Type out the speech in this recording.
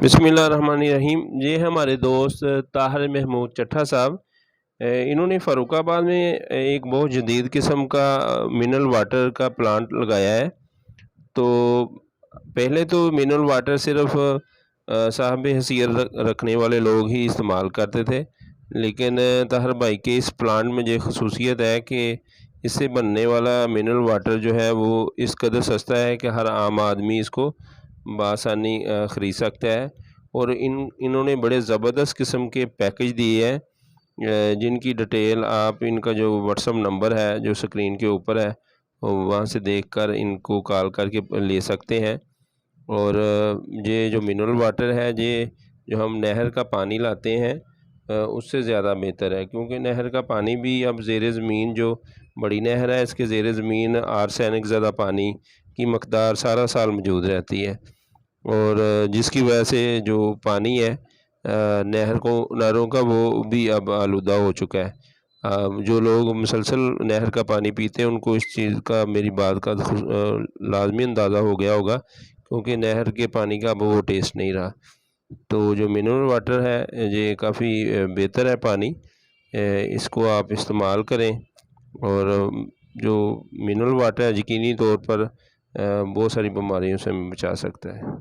बिस्मिल्लाहिर्रहमानिर्रहीम। ये हमारे दोस्त ताहिर महमूद चट्ठा साहब, इन्होंने फ़र्रुखाबाद में एक बहुत जदीद किस्म का मिनरल वाटर का प्लांट लगाया है। तो पहले तो मिनरल वाटर सिर्फ साहब हैसियत रखने वाले लोग ही इस्तेमाल करते थे, लेकिन ताहिर भाई के इस प्लांट में ये खसूसियत है कि इससे बनने वाला मिनरल वाटर जो है वो इस कदर सस्ता है कि हर आम आदमी इसको बआसानी ख़रीद सकता है। और इन्होंने बड़े ज़बरदस्त किस्म के पैकेज दिए हैं, जिनकी डिटेल आप इनका जो व्हाट्सअप नंबर है जो स्क्रीन के ऊपर है वहाँ से देखकर इनको कॉल करके ले सकते हैं। और ये जो मिनरल वाटर है, ये जो हम नहर का पानी लाते हैं उससे ज़्यादा बेहतर है, क्योंकि नहर का पानी भी अब ज़ेर ज़मीन जो बड़ी नहर है इसके ज़ेर ज़मीन आर्सेनिक ज़्यादा पानी की मकदार सारा साल मौजूद रहती है, और जिसकी वजह से जो पानी है नहरों का वो भी अब आलूदा हो चुका है। जो लोग मुसलसल नहर का पानी पीते हैं उनको इस चीज़ का, मेरी बात का लाजमी अंदाज़ा हो गया होगा, क्योंकि नहर के पानी का अब वो टेस्ट नहीं रहा। तो जो मिनरल वाटर है ये काफ़ी बेहतर है पानी, इसको आप इस्तेमाल करें। और जो मिनरल वाटर है यकीनी तौर पर बहुत सारी बीमारियों से बचा सकता है।